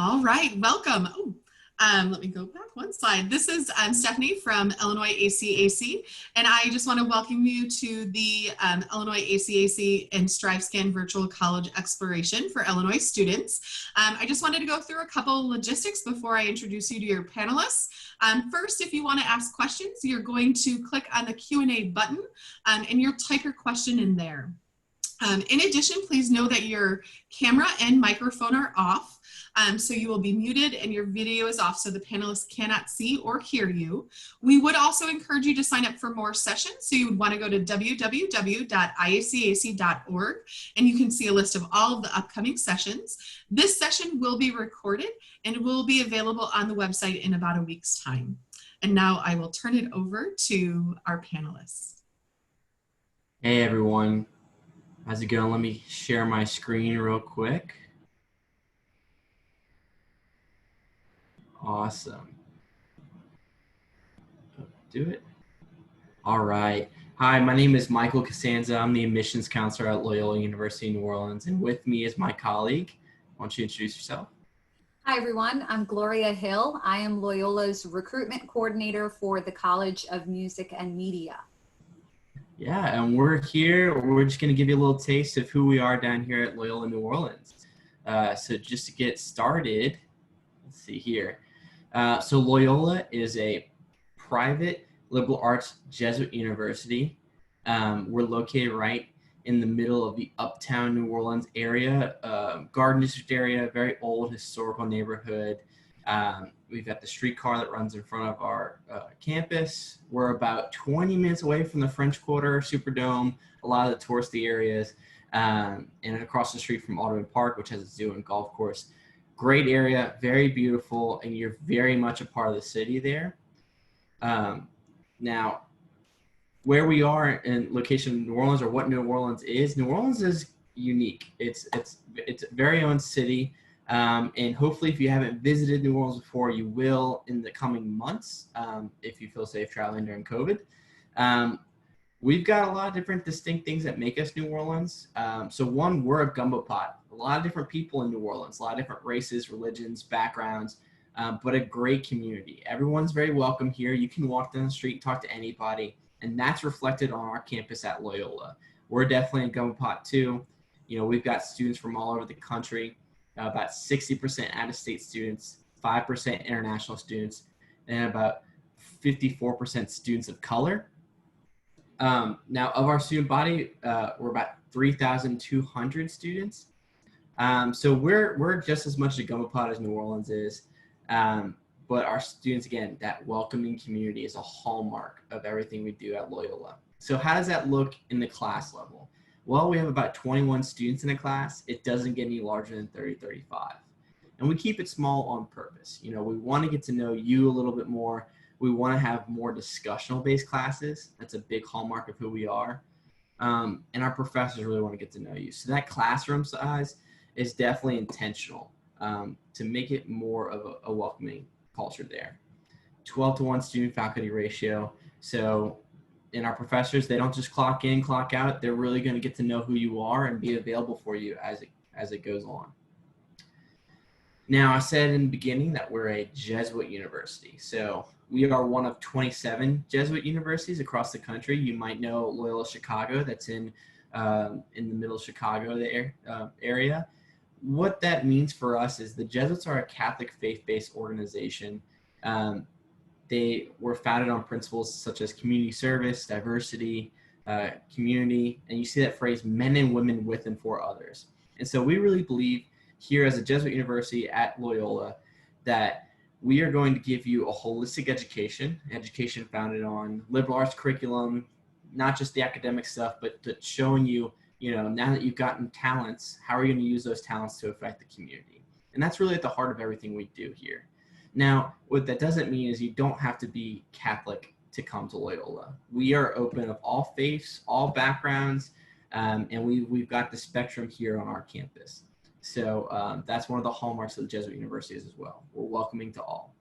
All right, welcome. Let me go back one slide. This is Stephanie from Illinois IACAC, and I just want to welcome you to the Illinois IACAC and StriveScan Virtual College Exploration for Illinois students. I just wanted to go through a couple logistics before I introduce you to your panelists. First, if you want to ask questions, you're going to click on the Q&A button and you'll type your question in there. In addition, please know that your camera and microphone are off. So you will be muted and your video is off so the panelists cannot see or hear you. We would also encourage you to sign up for more sessions. So you would want to go to www.iacac.org and you can see a list of all of the upcoming sessions. This session will be recorded and it will be available on the website in about a week's time. And now I will turn it over to our panelists. Hey everyone, how's it going? Let me share my screen real quick. Awesome. Do it. All right. Hi, my name is Michael Costanza. I'm the admissions counselor at Loyola University New Orleans, and with me is my colleague. Why don't you introduce yourself? Hi, everyone. I'm Gloria Hill. I am Loyola's recruitment coordinator for the College of Music and Media. Yeah, and we're here. We're just going to give you a little taste of who we are down here at Loyola New Orleans. So just to get started, let's see here. So Loyola is a private liberal arts Jesuit university. We're located right in the middle of the uptown New Orleans area, Garden District area, very old historical neighborhood. We've got the streetcar that runs in front of our campus. We're about 20 minutes away from the French Quarter, Superdome, a lot of the touristy areas, and across the street from Audubon Park, which has a zoo and golf course. Great area, very beautiful, and you're very much a part of the city there. Now, where we are in location in New Orleans, or what New Orleans is unique. It's a very own city, and hopefully if you haven't visited New Orleans before, you will in the coming months, if you feel safe traveling during COVID. We've got a lot of different distinct things that make us New Orleans. So one, we're a gumbo pot. A lot of different people in New Orleans, a lot of different races, religions, backgrounds, but a great community. Everyone's very welcome here. You can walk down the street, talk to anybody, and that's reflected on our campus at Loyola. We're definitely a gumbo pot too. You know, we've got students from all over the country, about 60% out-of-state students, 5% international students, and about 54% students of color. Now, of our student body, we're about 3,200 students. So we're just as much a gumbo pot as New Orleans is, but our students, again, that welcoming community is a hallmark of everything we do at Loyola. So how does that look in the class level? Well, we have about 21 students in a class. It doesn't get any larger than 30, 35. And we keep it small on purpose. You know, we want to get to know you a little bit more. We want to have more discussional-based classes. That's a big hallmark of who we are. And our professors really want to get to know you. So that classroom size is definitely intentional to make it more of a welcoming culture there. 12-to-1 student-faculty ratio. So in our professors, they don't just clock in, clock out. They're really going to get to know who you are and be available for you as it goes on. Now, I said in the beginning that we're a Jesuit university. So we are one of 27 Jesuit universities across the country. You might know Loyola Chicago, that's in the middle of Chicago area. What that means for us is the Jesuits are a Catholic faith-based organization. They were founded on principles such as community service, diversity, community, and you see that phrase, men and women with and for others. And so we really believe here as a Jesuit university at Loyola that we are going to give you a holistic education founded on liberal arts curriculum, not just the academic stuff, but showing you, you know, now that you've gotten talents, how are you going to use those talents to affect the community? And that's really at the heart of everything we do here. Now, what that doesn't mean is you don't have to be Catholic to come to Loyola. We are open of all faiths, all backgrounds, and we've got the spectrum here on our campus. So that's one of the hallmarks of the Jesuit universities as well. We're welcoming to all.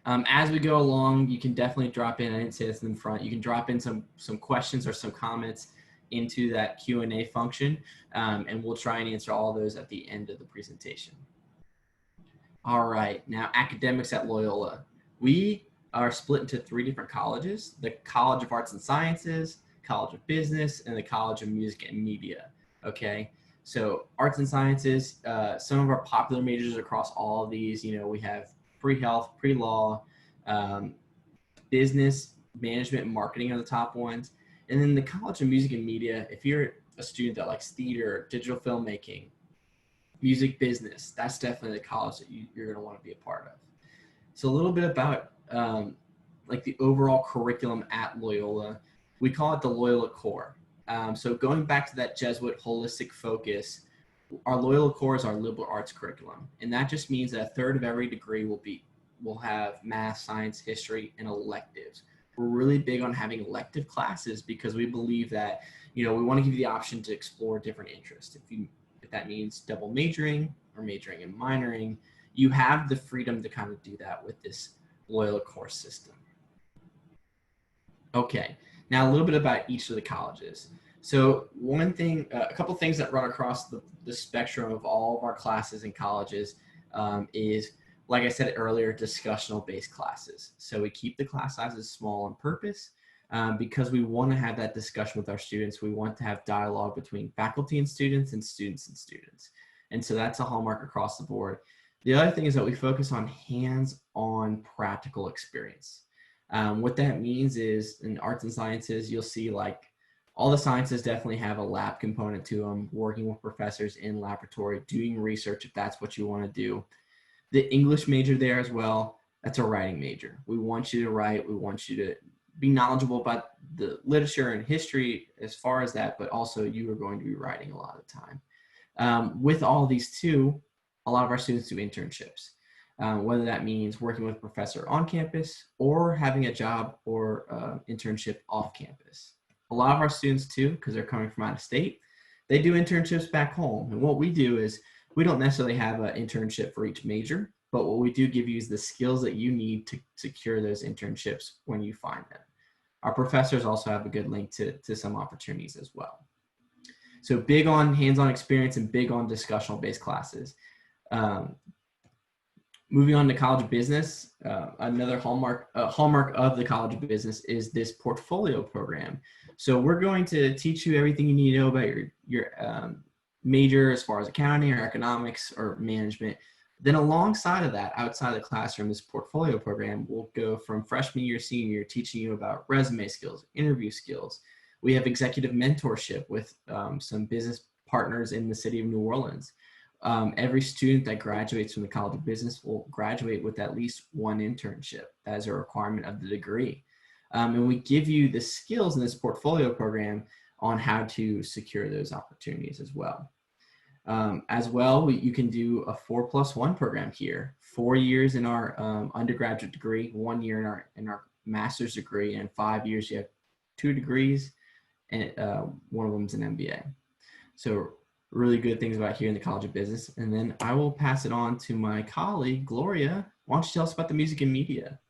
As we go along, you can definitely drop in, I didn't say this in the front, you can drop in some questions or some comments into that Q&A function, and we'll try and answer all those at the end of the presentation. All right, now academics at Loyola. We are split into 3 different colleges: the College of Arts and Sciences, College of Business, and the College of Music and Media. Okay, so arts and sciences, some of our popular majors across all of these, we have pre-health, pre-law, um, business, management, and marketing are the top ones. And then the College of Music and Media, if you're a student that likes theater, digital filmmaking, music business, that's definitely the college that you're going to want to be a part of. So a little bit about like the overall curriculum at Loyola. We call it the Loyola Core. So going back to that Jesuit holistic focus, our Loyola Core is our liberal arts curriculum. And that just means that a third of every degree will have math, science, history, and electives. We're really big on having elective classes because we believe that, we want to give you the option to explore different interests. If that means double majoring or majoring and minoring, you have the freedom to kind of do that with this Loyola course system. Okay, now a little bit about each of the colleges. So one thing, a couple things that run across the spectrum of all of our classes and colleges is, like I said earlier, discussional-based classes. So we keep the class sizes small on purpose because we want to have that discussion with our students. We want to have dialogue between faculty and students and students and students. And so that's a hallmark across the board. The other thing is that we focus on hands-on practical experience. What that means is in arts and sciences, you'll see like all the sciences definitely have a lab component to them, working with professors in laboratory, doing research if that's what you want to do. The English major there as well, that's a writing major. We want you to write, we want you to be knowledgeable about the literature and history as far as that, but also you are going to be writing a lot of the time. With all these too, a lot of our students do internships, whether that means working with a professor on campus or having a job or internship off campus. A lot of our students too, because they're coming from out of state, they do internships back home. And what we do is we don't necessarily have an internship for each major, but what we do give you is the skills that you need to secure those internships when you find them. Our professors also have a good link to some opportunities as well. So big on hands-on experience and big on discussional-based classes. Moving on to College of Business, another hallmark of the College of Business is this portfolio program. So we're going to teach you everything you need to know about your major as far as accounting or economics or management. Then alongside of that, outside of the classroom, this portfolio program will go from freshman year, senior year, teaching you about resume skills, interview skills. We have executive mentorship with some business partners in the city of New Orleans. Every student that graduates from the College of Business will graduate with at least one internship. That is a requirement of the degree. And we give you the skills in this portfolio program on how to secure those opportunities as well. You can do a 4+1 program here. 4 years in our undergraduate degree, 1 year in our master's degree, and 5 years you have 2 degrees, and one of them is an MBA. So really good things about here in the College of Business. And then I will pass it on to my colleague, Gloria. Why don't you tell us about the music and media?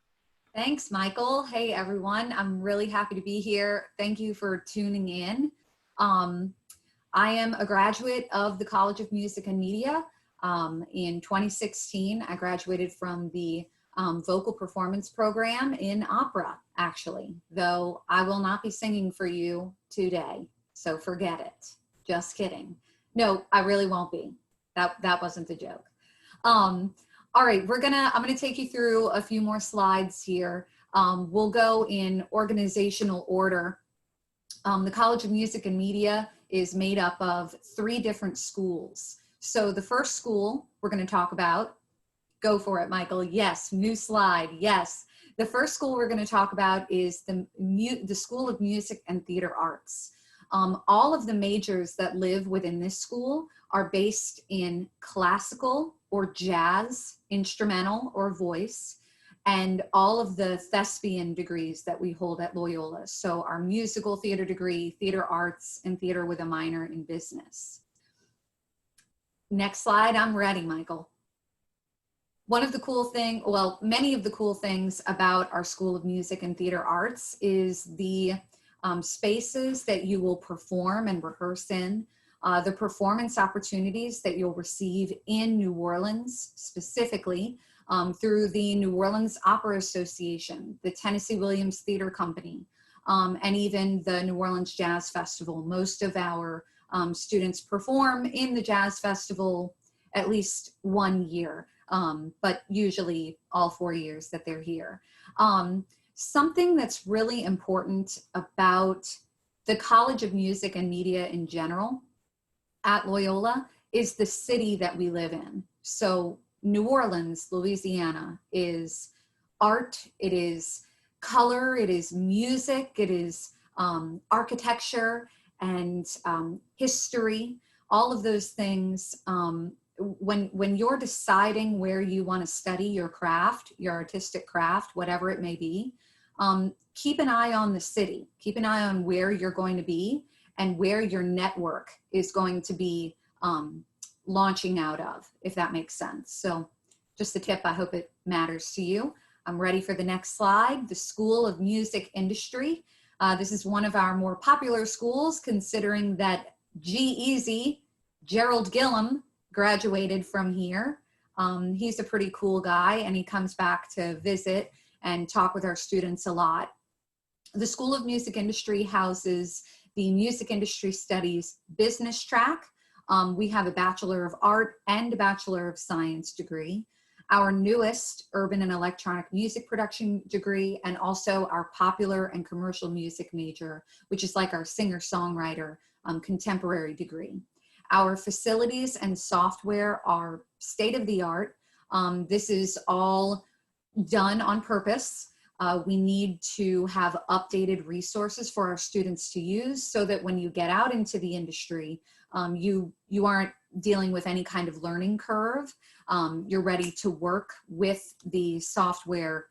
Thanks, Michael. Hey, everyone. I'm really happy to be here. Thank you for tuning in. I am a graduate of the College of Music and Media. In 2016, I graduated from the vocal performance program in opera, actually, though I will not be singing for you today, so forget it. Just kidding. No, I really won't be. That wasn't the joke. All right, I'm gonna take you through a few more slides here. We'll go in organizational order. The College of Music and Media is made up of 3 different schools. So the first school we're gonna talk about, go for it, Michael. Yes, new slide, yes. The first school we're gonna talk about is the School of Music and Theater Arts. All of the majors that live within this school are based in classical or jazz, instrumental or voice, and all of the thespian degrees that we hold at Loyola. So our musical theater degree, theater arts, and theater with a minor in business. Next slide, I'm ready, Michael. One of the cool things, well, many of the cool things about our School of Music and Theater Arts is the spaces that you will perform and rehearse in. the performance opportunities that you'll receive in New Orleans, specifically through the New Orleans Opera Association, the Tennessee Williams Theater Company, and even the New Orleans Jazz Festival. Most of our students perform in the Jazz Festival at least 1 year, but usually all 4 years that they're here. Something that's really important about the College of Music and Media in general at Loyola is the city that we live in. So New Orleans, Louisiana is art, it is color, it is music, it is architecture and history, all of those things. When you're deciding where you want to study your craft, your artistic craft, whatever it may be, keep an eye on the city, keep an eye on where you're going to be and where your network is going to be launching out of, if that makes sense. So just a tip, I hope it matters to you. I'm ready for the next slide. The School of Music Industry. This is one of our more popular schools, considering that G-Eazy, Gerald Gillum, graduated from here. He's a pretty cool guy, and he comes back to visit and talk with our students a lot. The School of Music Industry houses the Music Industry Studies business track. We have a Bachelor of Art and a Bachelor of Science degree. Our newest Urban and Electronic Music Production degree, and also our Popular and Commercial Music major, which is like our singer-songwriter contemporary degree. Our facilities and software are state-of-the-art. This is all done on purpose. We need to have updated resources for our students to use so that when you get out into the industry, you aren't dealing with any kind of learning curve. You're ready to work with the software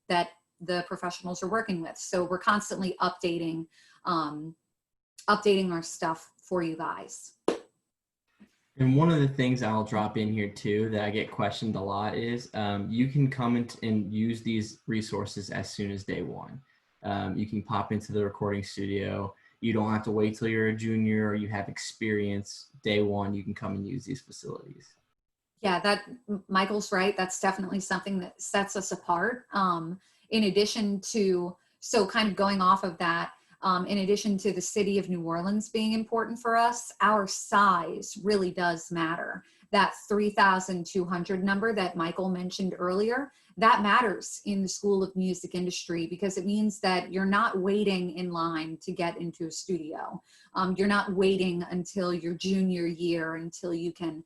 that the professionals are working with. So we're constantly updating our stuff for you guys. And one of the things I'll drop in here too that I get questioned a lot is you can come and use these resources as soon as day one. You can pop into the recording studio. You don't have to wait till you're a junior or you have experience. Day one, you can come and use these facilities. Yeah, that Michael's right. That's definitely something that sets us apart. In addition to, so kind of going off of that, in addition to the city of New Orleans being important for us, our size really does matter. That 3,200 number that Michael mentioned earlier, that matters in the School of Music Industry because it means that you're not waiting in line to get into a studio. You're not waiting until your junior year until you can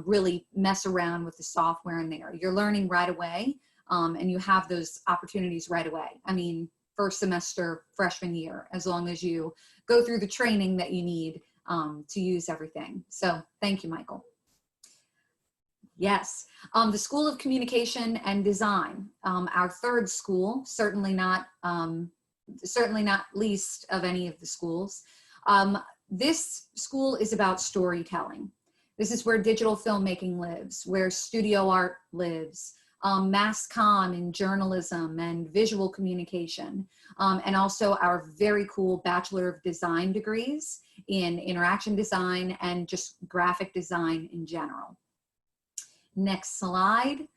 really mess around with the software in there. You're learning right away and you have those opportunities right away. I mean, first semester, freshman year, as long as you go through the training that you need to use everything. So thank you, Michael. Yes, the School of Communication and Design, our third school, certainly not least of any of the schools. This school is about storytelling. This is where digital filmmaking lives, where studio art lives, mass comm in journalism and visual communication, and also our very cool Bachelor of Design degrees in interaction design and just graphic design in general. Next slide.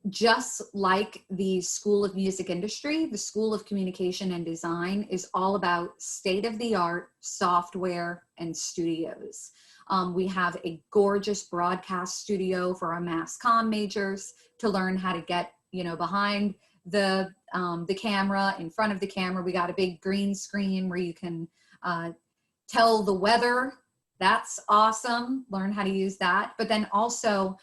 Just like the School of Music Industry, the School of Communication and Design is all about state-of-the-art software and studios. We have a gorgeous broadcast studio for our mass comm majors to learn how to get, behind the camera, in front of the camera. We got a big green screen where you can tell the weather. That's awesome. Learn how to use that. But then also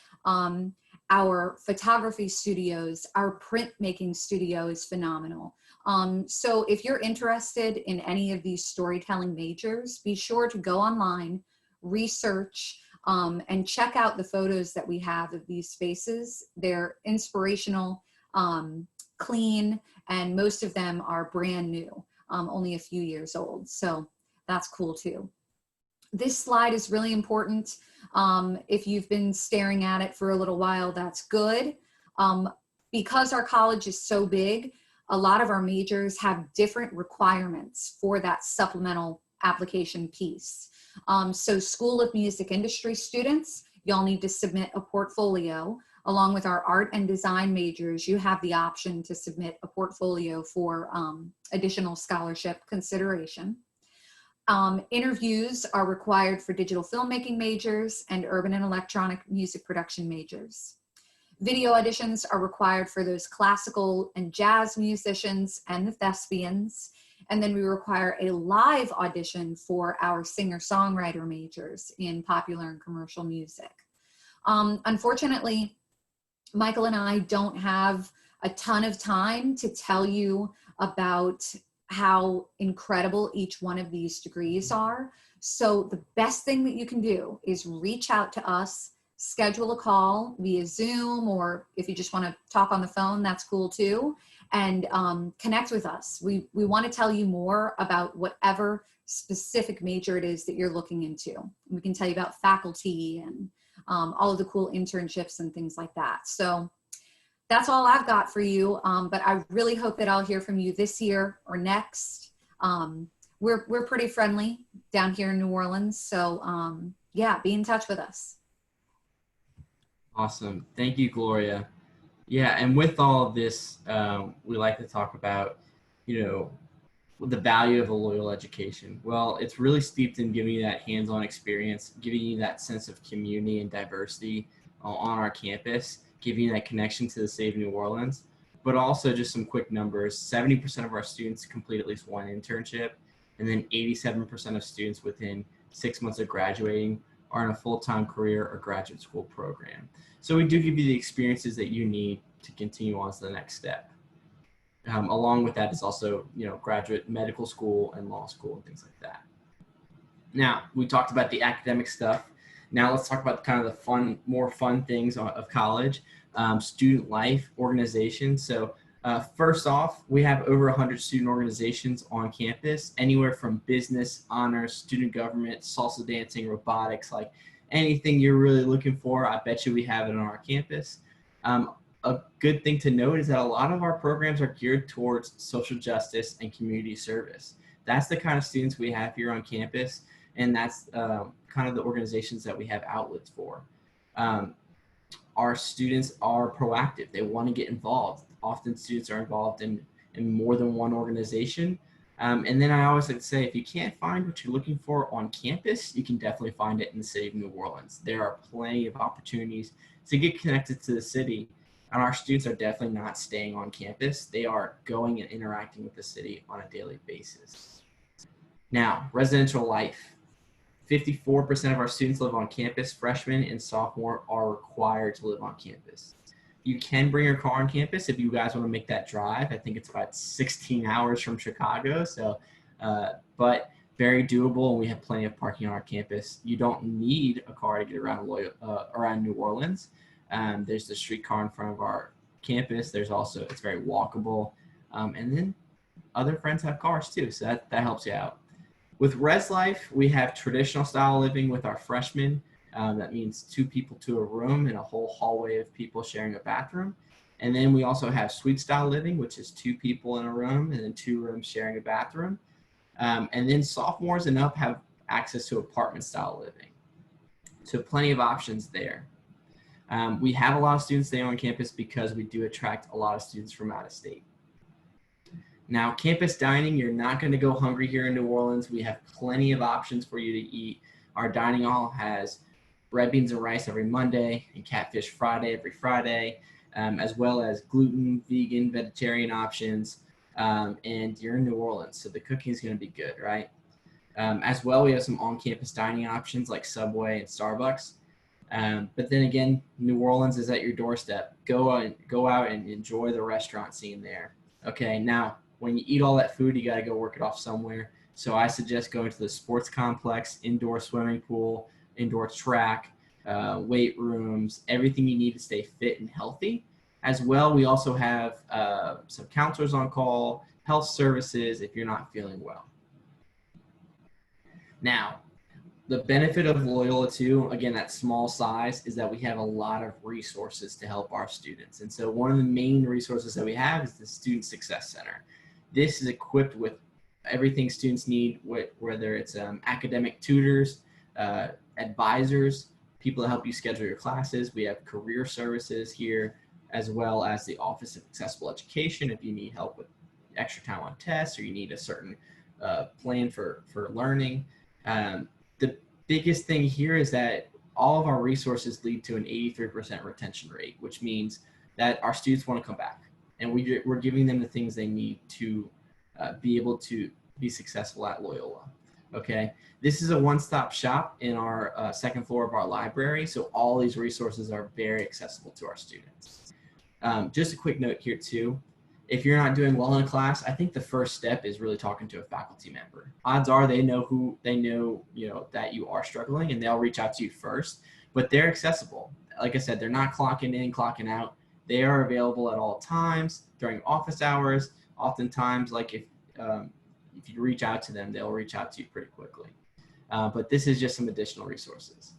our photography studios, our printmaking studio is phenomenal. So if you're interested in any of these storytelling majors, be sure to go online, research, and check out the photos that we have of these spaces. They're inspirational, clean, and most of them are brand new, only a few years old. So that's cool too. This slide is really important. If you've been staring at it for a little while, that's good. Because our college is so big, a lot of our majors have different requirements for that supplemental application piece. So School of Music Industry students, y'all need to submit a portfolio. Along with our art and design majors, you have the option to submit a portfolio for additional scholarship consideration. Interviews are required for digital filmmaking majors and urban and electronic music production majors. Video auditions are required for those classical and jazz musicians and the thespians. And then we require a live audition for our singer-songwriter majors in popular and commercial music. Unfortunately, Michael and I don't have a ton of time to tell you about how incredible each one of these degrees are. So the best thing that you can do is reach out to us, schedule a call via Zoom, or if you just want to talk on the phone, that's cool too, and connect with us. We want to tell you more about whatever specific major it is that you're looking into. We can tell you about faculty and all of the cool internships and things like that. So that's all I've got for you. But I really hope that I'll hear from you this year or next. We're pretty friendly down here in New Orleans. So yeah, be in touch with us. Awesome. Thank you, Gloria. Yeah, and with all of this, we like to talk about, the value of a Loyola education. Well, it's really steeped in giving you that hands-on experience, giving you that sense of community and diversity on our campus, giving you that connection to the city of New Orleans, but also just some quick numbers. 70% of our students complete at least one internship, and then 87% of students within 6 months of graduating are in a full-time career or graduate school program. So we do give you the experiences that you need to continue on to the next step. Along with that is also, graduate medical school and law school and things like that. Now, we talked about the academic stuff. Now let's talk about kind of the more fun things of college, student life, organization. So first off, we have over 100 student organizations on campus, anywhere from business, honors, student government, salsa dancing, robotics, like anything you're really looking for, I bet you we have it on our campus. A good thing to note is that a lot of our programs are geared towards social justice and community service. That's the kind of students we have here on campus, and that's kind of the organizations that we have outlets for. Our students are proactive. They want to get involved. Often students are involved in more than one organization. And then I always like to say, if you can't find what you're looking for on campus, you can definitely find it in the city of New Orleans. There are plenty of opportunities to get connected to the city. And our students are definitely not staying on campus. They are going and interacting with the city on a daily basis. Now, residential life. 54% of our students live on campus. Freshmen and sophomore are required to live on campus. You can bring your car on campus if you guys want to make that drive. I think it's about 16 hours from Chicago. So, but very doable, and we have plenty of parking on our campus. You don't need a car to get around around New Orleans. There's the streetcar in front of our campus. There's also, it's very walkable. And then other friends have cars too, so that helps you out. With Res Life, we have traditional style living with our freshmen. That means 2 people to a room and a whole hallway of people sharing a bathroom. And then we also have suite style living, which is 2 people in a room and then 2 rooms sharing a bathroom. And then sophomores and up have access to apartment style living. So plenty of options there. We have a lot of students staying on campus because we do attract a lot of students from out of state. Now, campus dining, you're not going to go hungry here in New Orleans. We have plenty of options for you to eat. Our dining hall has red beans and rice every Monday and catfish Friday every Friday, as well as gluten, vegan, vegetarian options. And you're in New Orleans, so the cooking is going to be good, right? As well, we have some on-campus dining options like Subway and Starbucks. But then again, New Orleans is at your doorstep. Go out and enjoy the restaurant scene there. Okay, now when you eat all that food, you got to go work it off somewhere. So I suggest going to the sports complex, indoor swimming pool, indoor track, weight rooms, everything you need to stay fit and healthy. As well, we also have some counselors on call, health services if you're not feeling well. Now, the benefit of Loyola too, again, that small size, is that we have a lot of resources to help our students. And so one of the main resources that we have is the Student Success Center. This is equipped with everything students need, whether it's academic tutors, advisors, people to help you schedule your classes. We have career services here, as well as the Office of Accessible Education if you need help with extra time on tests or you need a certain plan for learning. The biggest thing here is that all of our resources lead to an 83% retention rate, which means that our students want to come back, and we're giving them the things they need to be able to be successful at Loyola. Okay, this is a one-stop shop in our second floor of our library, so all these resources are very accessible to our students. Just a quick note here too, if you're not doing well in a class, I think the first step is really talking to a faculty member. Odds are they know that you are struggling, and they'll reach out to you first, but they're accessible. Like I said, they're not clocking in, clocking out. They are available at all times during office hours. Oftentimes, like if you reach out to them, they'll reach out to you pretty quickly. But this is just some additional resources.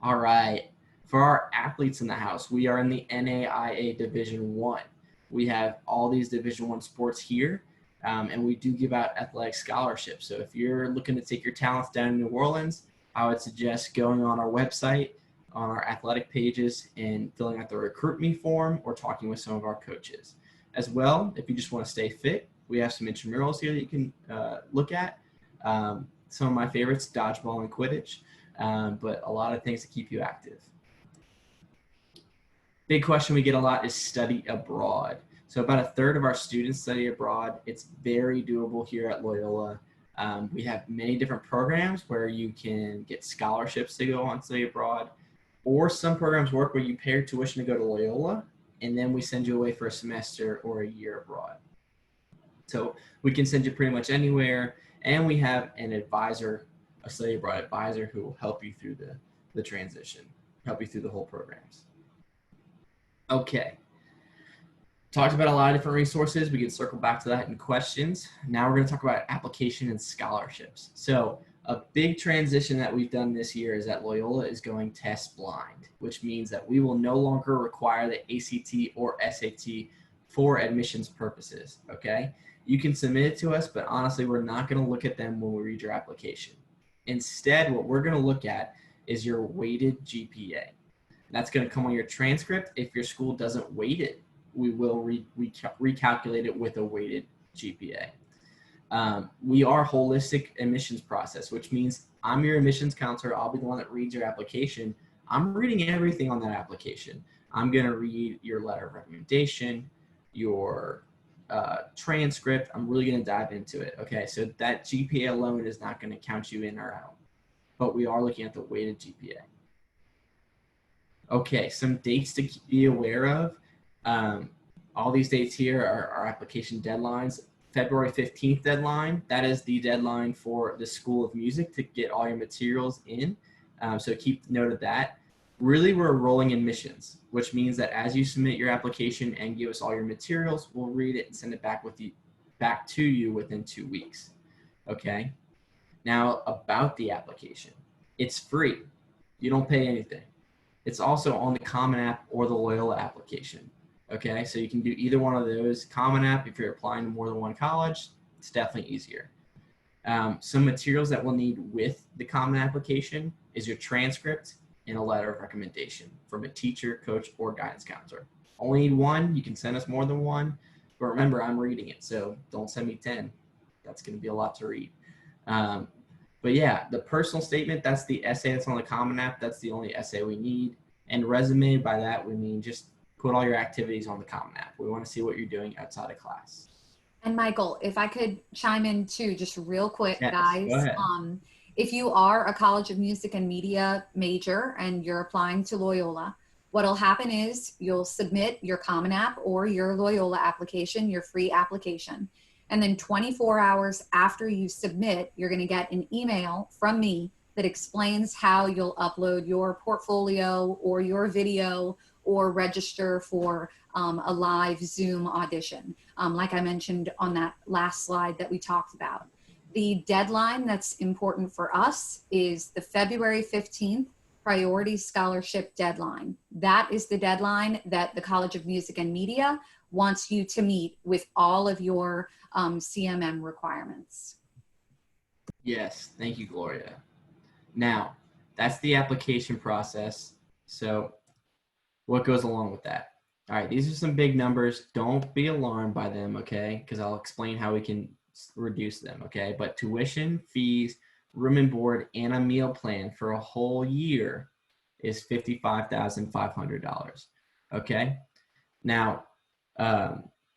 All right, for our athletes in the house, we are in the NAIA Division I. We have all these Division I sports here, and we do give out athletic scholarships. So if you're looking to take your talents down in New Orleans, I would suggest going on our website, on our athletic pages, and filling out the Recruit Me form or talking with some of our coaches. As well, if you just want to stay fit, we have some intramurals here that you can look at. Some of my favorites, dodgeball and Quidditch, but a lot of things to keep you active. Big question we get a lot is study abroad. So about a third of our students study abroad. It's very doable here at Loyola. We have many different programs where you can get scholarships to go on study abroad, or some programs work where you pay your tuition to go to Loyola, and then we send you away for a semester or a year abroad. So we can send you pretty much anywhere, and we have an advisor, a study abroad advisor, who will help you through the transition, help you through the whole programs. Okay, talked about a lot of different resources. We can circle back to that in questions. Now we're going to talk about application and scholarships. So a big transition that we've done this year is that Loyola is going test blind, which means that we will no longer require the ACT or SAT for admissions purposes, okay? You can submit it to us, but honestly, we're not going to look at them when we read your application. Instead, what we're going to look at is your weighted GPA. That's going to come on your transcript. If your school doesn't weight it, we will recalculate it with a weighted GPA. We are holistic admissions process, which means I'm your admissions counselor. I'll be the one that reads your application. I'm reading everything on that application. I'm going to read your letter of recommendation, your transcript. I'm really going to dive into it. Okay, so that GPA alone is not going to count you in or out, but we are looking at the weighted GPA. Okay, some dates to be aware of. All these dates here are our application deadlines. February 15th deadline, that is the deadline for the School of Music to get all your materials in. So keep note of that. Really, we're rolling admissions, which means that as you submit your application and give us all your materials, we'll read it and send it back to you within 2 weeks. Okay. Now about the application, it's free. You don't pay anything. It's also on the Common App or the Loyola application. Okay, so you can do either one of those. Common App, if you're applying to more than one college, it's definitely easier. Some materials that we'll need with the Common application is your transcript and a letter of recommendation from a teacher, coach, or guidance counselor. Only need one. You can send us more than one, but remember, I'm reading it, so don't send me 10. That's going to be a lot to read. But yeah, the personal statement, that's the essay that's on the Common App. That's the only essay we need. And resume, by that, we mean just put all your activities on the Common App. We want to see what you're doing outside of class. And Michael, if I could chime in too, just real quick, Yes, guys. go ahead. If you are a College of Music and Media major and you're applying to Loyola, what'll happen is you'll submit your Common App or your Loyola application, your free application. And then 24 hours after you submit, you're going to get an email from me that explains how you'll upload your portfolio or your video or register for a live Zoom audition, like I mentioned on that last slide that we talked about. The deadline that's important for us is the February 15th priority scholarship deadline. That is the deadline that the College of Music and Media wants you to meet with all of your CMM requirements. Yes, thank you, Gloria. Now, that's the application process. So what goes along with that? All right, these are some big numbers. Don't be alarmed by them, okay? Because I'll explain how we can reduce them, okay? But tuition, fees, room and board, and a meal plan for a whole year is $55,500, okay? Now,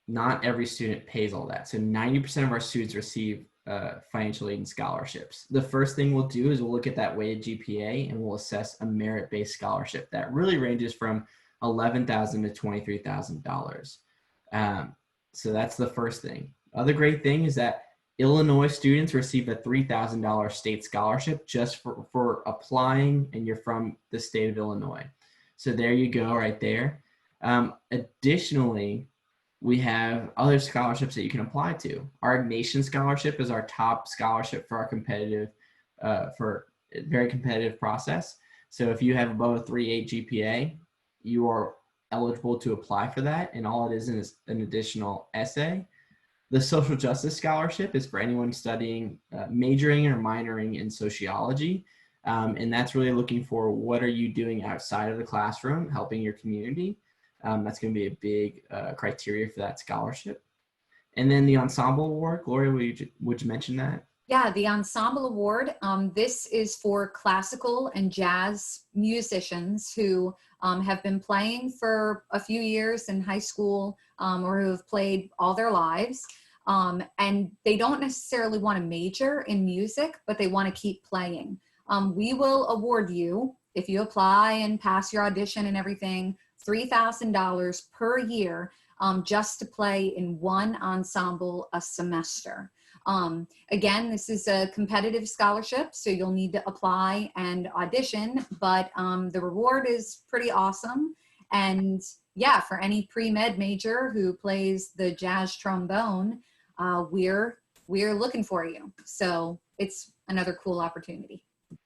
not every student pays all that. So 90% of our students receive financial aid and scholarships. The first thing we'll do is we'll look at that weighted GPA and we'll assess a merit-based scholarship that really ranges from $11,000 to $23,000. So that's the first thing. Other great thing is that Illinois students receive a $3,000 state scholarship just for applying and you're from the state of Illinois. So there you go right there. Additionally, we have other scholarships that you can apply to. Our Nation Scholarship is our top scholarship for our for a very competitive process. So if you have above a 3.8 GPA, you are eligible to apply for that, and all it is an additional essay. The Social Justice Scholarship is for anyone studying, majoring or minoring in sociology, and that's really looking for what are you doing outside of the classroom, helping your community. That's going to be a big criteria for that scholarship. And then the Ensemble Award, Gloria, would you mention that? Yeah, the Ensemble Award. This is for classical and jazz musicians who have been playing for a few years in high school or who have played all their lives. And they don't necessarily want to major in music, but they want to keep playing. We will award you, if you apply and pass your audition and everything, $3,000 per year just to play in one ensemble a semester. Again, this is a competitive scholarship, so you'll need to apply and audition, but the reward is pretty awesome. And yeah, for any pre-med major who plays the jazz trombone, we're looking for you. So it's another cool opportunity.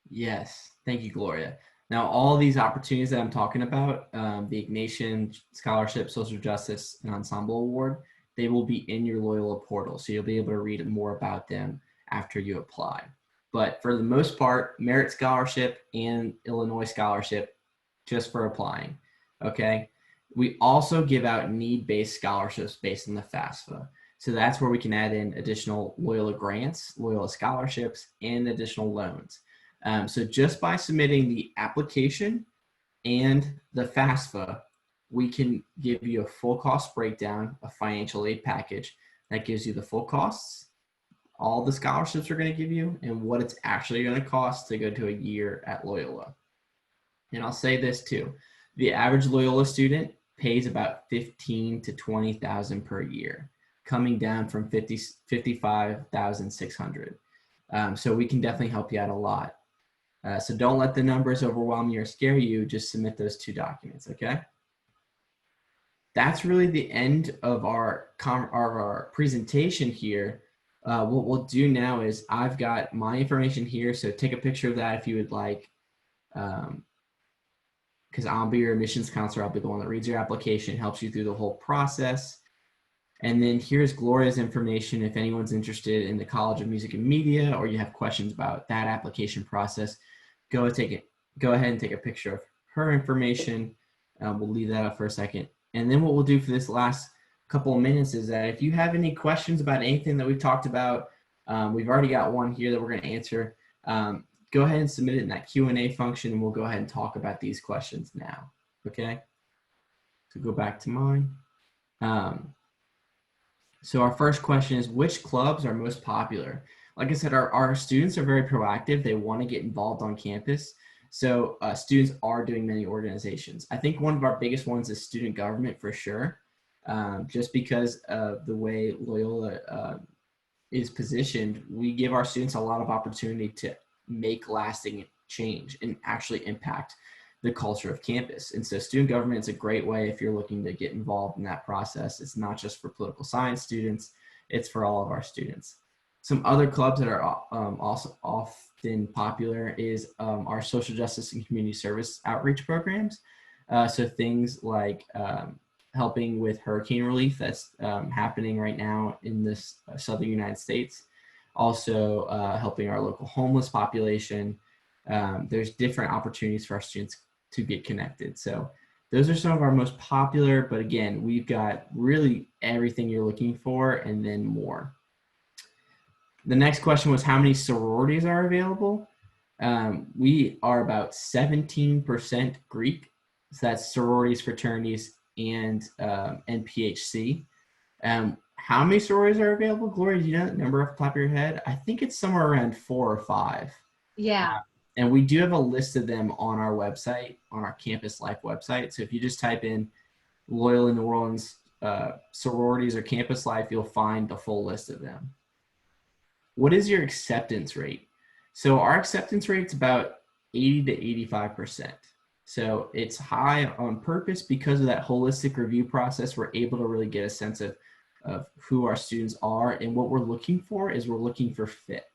Yes, thank you, Gloria. Now, all these opportunities that I'm talking about, the Ignatian Scholarship, Social Justice, and Ensemble Award, they will be in your Loyola portal. So you'll be able to read more about them after you apply. But for the most part, Merit Scholarship and Illinois Scholarship just for applying, okay? We also give out need-based scholarships based on the FAFSA. So that's where we can add in additional Loyola grants, Loyola scholarships, and additional loans. So just by submitting the application and the FAFSA, we can give you a full cost breakdown, a financial aid package that gives you the full costs, all the scholarships we're going to give you, and what it's actually going to cost to go to a year at Loyola. And I'll say this too, the average Loyola student pays about $15,000 to $20,000 per year, coming down from $55,600. So we can definitely help you out a lot. So don't let the numbers overwhelm you or scare you. Just submit those two documents, okay? That's really the end of our presentation here. What we'll do now is I've got my information here, so take a picture of that if you would like, because I'll be your admissions counselor. I'll be the one that reads your application, helps you through the whole process. And then here's Gloria's information. If anyone's interested in the College of Music and Media or you have questions about that application process, go ahead and take a picture of her information. We'll leave that up for a second. And then what we'll do for this last couple of minutes is that if you have any questions about anything that we've talked about, we've already got one here that we're going to answer. Go ahead and submit it in that Q&A function, and we'll go ahead and talk about these questions now. Okay? So go back to mine. So our first question is, which clubs are most popular? Like I said, our students are very proactive. They want to get involved on campus. So students are doing many organizations. I think one of our biggest ones is student government for sure, just because of the way Loyola is positioned. We give our students a lot of opportunity to make lasting change and actually impact the culture of campus. And so student government is a great way if you're looking to get involved in that process. It's not just for political science students, it's for all of our students. Some other clubs that are also often popular is our social justice and community service outreach programs. So things like helping with hurricane relief that's happening right now in this southern United States. Also helping our local homeless population. There's different opportunities for our students to get connected. So those are some of our most popular, but again, we've got really everything you're looking for and then more. The next question was how many sororities are available? We are about 17% Greek. So that's sororities, fraternities, and PHC. How many sororities are available? Gloria, do you know that number off the top of your head? I think it's somewhere around 4 or 5. Yeah. And we do have a list of them on our website, on our Campus Life website. So if you just type in Loyola New Orleans sororities or Campus Life, you'll find the full list of them. What is your acceptance rate? So our acceptance rate is about 80 to 85%. So it's high on purpose because of that holistic review process. We're able to really get a sense of who our students are, and what we're looking for is we're looking for fit.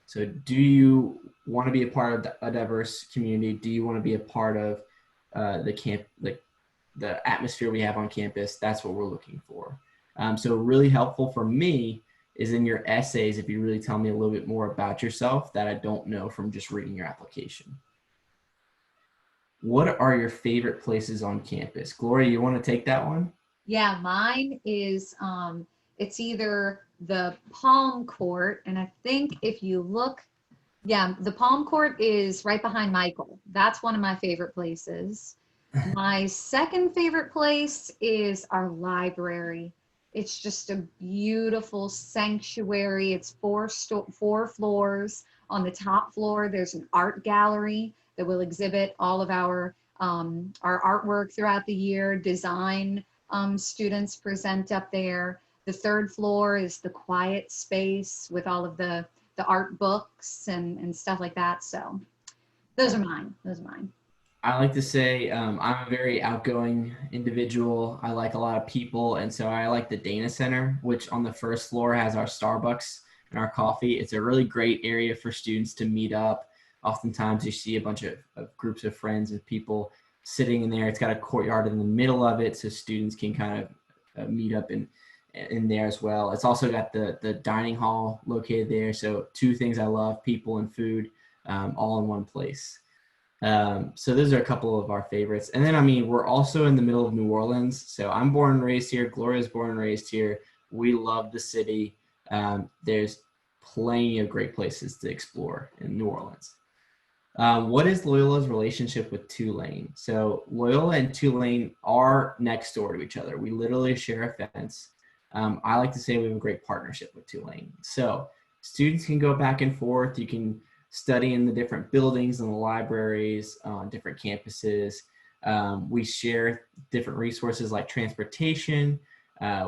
So do you want to be a part of a diverse community? Do you want to be a part of the atmosphere we have on campus? That's what we're looking for. So really helpful for me is in your essays, if you really tell me a little bit more about yourself that I don't know from just reading your application. What are your favorite places on campus? Gloria, you want to take that one? Yeah, mine is, it's either the Palm Court, and I think if you look, yeah, the Palm Court is right behind Michael. That's one of my favorite places. My second favorite place is our library. It's just a beautiful sanctuary. It's four floors. On the top floor, there's an art gallery that will exhibit all of our artwork throughout the year. Design students present up there. The third floor is the quiet space with all of the art books and stuff like that. So those are mine. Those are mine. I like to say I'm a very outgoing individual. I like a lot of people, and so I like the Dana Center, which on the first floor has our Starbucks and our coffee. It's a really great area for students to meet up. Oftentimes you see a bunch of groups of friends and people sitting in there. It's got a courtyard in the middle of it, so students can kind of meet up in there as well. It's also got the dining hall located there. So two things I love, people and food, all in one place. So those are a couple of our favorites. And then, I mean, we're also in the middle of New Orleans. So I'm born and raised here. Gloria's born and raised here. We love the city. There's plenty of great places to explore in New Orleans. What is Loyola's relationship with Tulane? So Loyola and Tulane are next door to each other. We literally share a fence. I like to say we have a great partnership with Tulane. So students can go back and forth. You can study in the different buildings and the libraries on different campuses. We share different resources like transportation.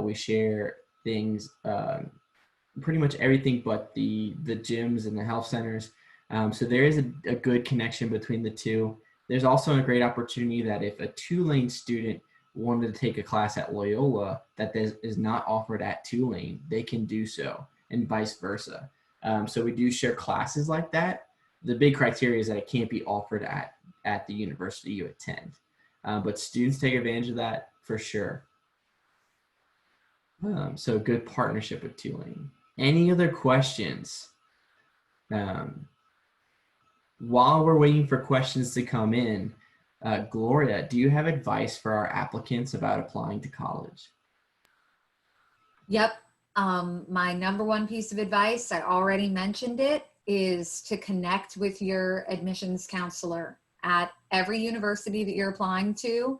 We share things, pretty much everything but the gyms and the health centers. So there is a good connection between the two. There's also a great opportunity that if a Tulane student wanted to take a class at Loyola that is not offered at Tulane, they can do so, and vice versa. So we do share classes like that. The big criteria is that it can't be offered at the university you attend. But students take advantage of that for sure. So good partnership with Tulane. Any other questions? While we're waiting for questions to come in, Gloria, do you have advice for our applicants about applying to college? Yep. My number one piece of advice, I already mentioned it, is to connect with your admissions counselor at every university that you're applying to.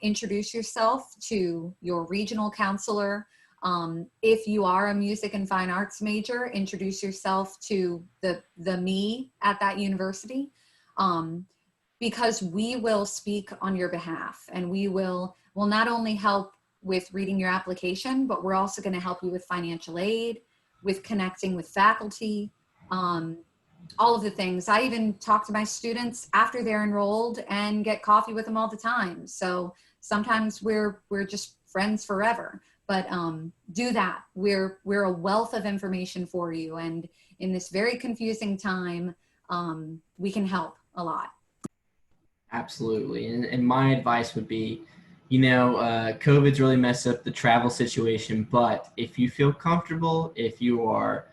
Introduce yourself to your regional counselor. If you are a music and fine arts major, introduce yourself to the me at that university, because we will speak on your behalf, and we will not only help with reading your application, but we're also going to help you with financial aid, with connecting with faculty, all of the things. I even talk to my students after they're enrolled and get coffee with them all the time. So sometimes we're just friends forever, but do that. We're a wealth of information for you. And in this very confusing time, we can help a lot. Absolutely. And my advice would be, COVID's really messed up the travel situation, but if you feel comfortable, if you are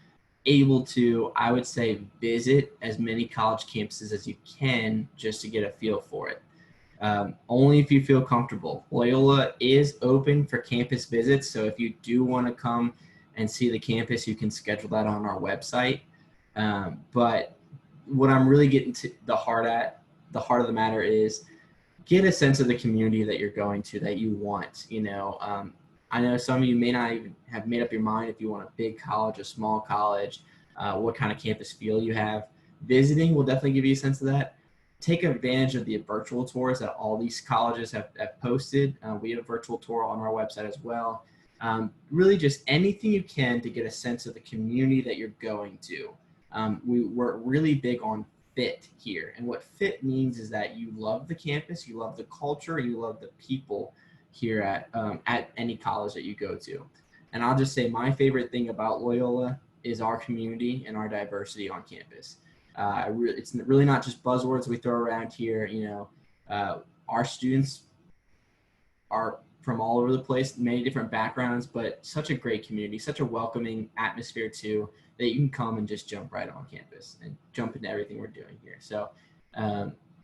able to, I would say, visit as many college campuses as you can just to get a feel for it. Only if you feel comfortable. Loyola is open for campus visits, so if you do want to come and see the campus, you can schedule that on our website. But what I'm really getting to the heart of the matter is get a sense of the community that you're going to, that you want. I know some of you may not even have made up your mind if you want a big college, a small college, what kind of campus feel you have. Visiting will definitely give you a sense of that. Take advantage of the virtual tours that all these colleges have posted. We have a virtual tour on our website as well. Really just anything you can to get a sense of the community that you're going to. We're really big on fit here. And what fit means is that you love the campus, you love the culture, you love the people here at any college that you go to. And I'll just say my favorite thing about Loyola is our community and our diversity on campus. It's really not just buzzwords we throw around here. Our students are from all over the place, many different backgrounds, but such a great community, such a welcoming atmosphere too, that you can come and just jump right on campus and jump into everything we're doing here. So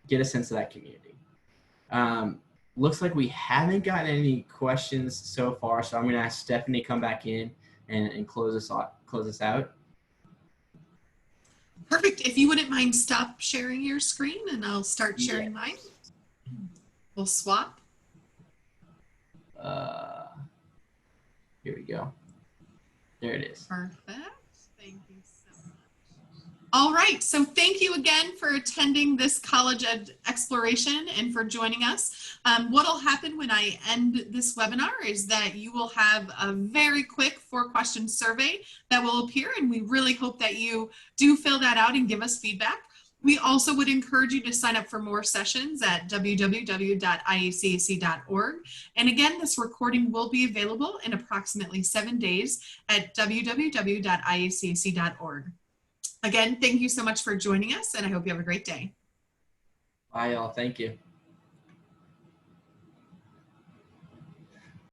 get a sense of that community. Looks like we haven't gotten any questions so far, so I'm going to ask Stephanie to come back in and close us out. Perfect. If you wouldn't mind, stop sharing your screen and I'll start sharing mine. We'll swap. Here we go. There it is. Perfect. Thank you so much. All right. So thank you again for attending this college exploration and for joining us. What will happen when I end this webinar is that you will have a very quick 4-question survey that will appear, and we really hope that you do fill that out and give us feedback. We also would encourage you to sign up for more sessions at www.iacac.org. And again, this recording will be available in approximately 7 days at www.iacac.org. Again, thank you so much for joining us, and I hope you have a great day. Bye, y'all. Thank you.